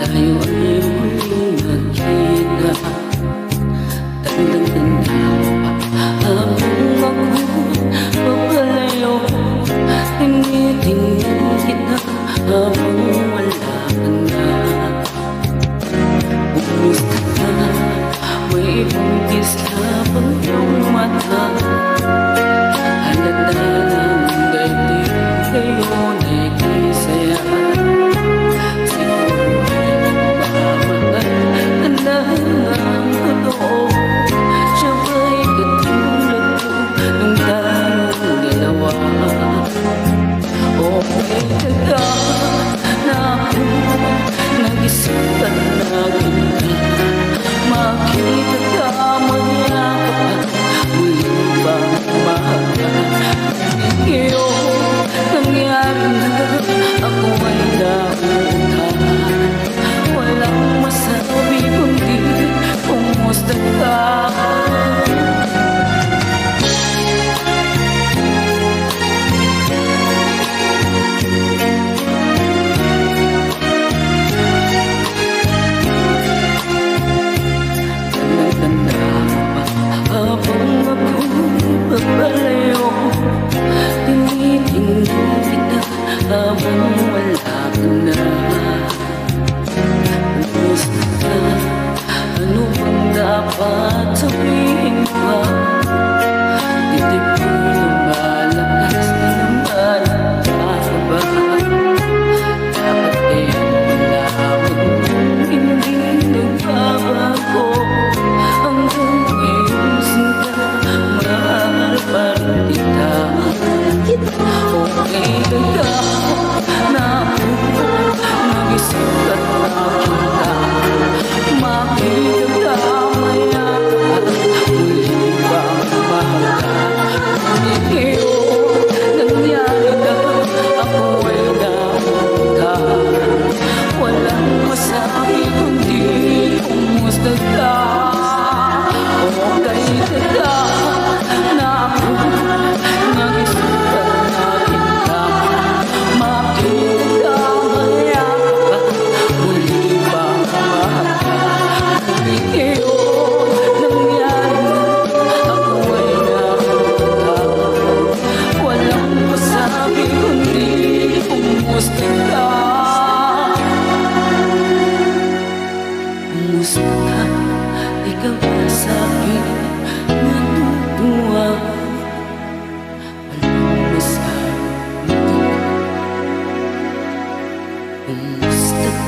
tayo ay muling nagkita. Tandang-tanda pa habang ako'y papalayo, tinitingnan kita habang wala ka na. Kumusta ka? May buntis ka bang iyong mata? Halata ng daigdig ngayon ay kisaya. Siguro ay nagmamahal na lang ang totoo. Siya ba'y katulad ko nung tayong dalawa? Okay ka na ako, nag-isip na kita. Makita ka, mayakap ka, muling bang mahal ka? Ngayon, nangyari na, ako ay nauntahan. Walang masabi kundi kumusta ka? Pagpalayo, tinitingnan kita habang wala ka na. Kumusta ka? Ano bang dapat sabihin pa? Titig ko'y lumalakas na naman ang kakaba. Dapat kayang malaman mong hindi nagbabago. Hanggang ngayon sinta, mahal pa rin kita. Okay ka na ako, nag-isip at nakita. Makita ka, mayakap ka, muli bang mahal ka? Ngayon, nangyari na, ako ay nauntahan. Walang masabi kundi kumusta ka? Okay ka na ako, nag-isip at nakita. Makita ka, mayakap ka, muli bang mahal ka? Ngayon, nangyari na, ako ay nauntahan. Walang masabi kundi kumusta ka? Kumusta ka? Ikaw ba sa akin natutuwa? Walang masabi. Kumusta ka?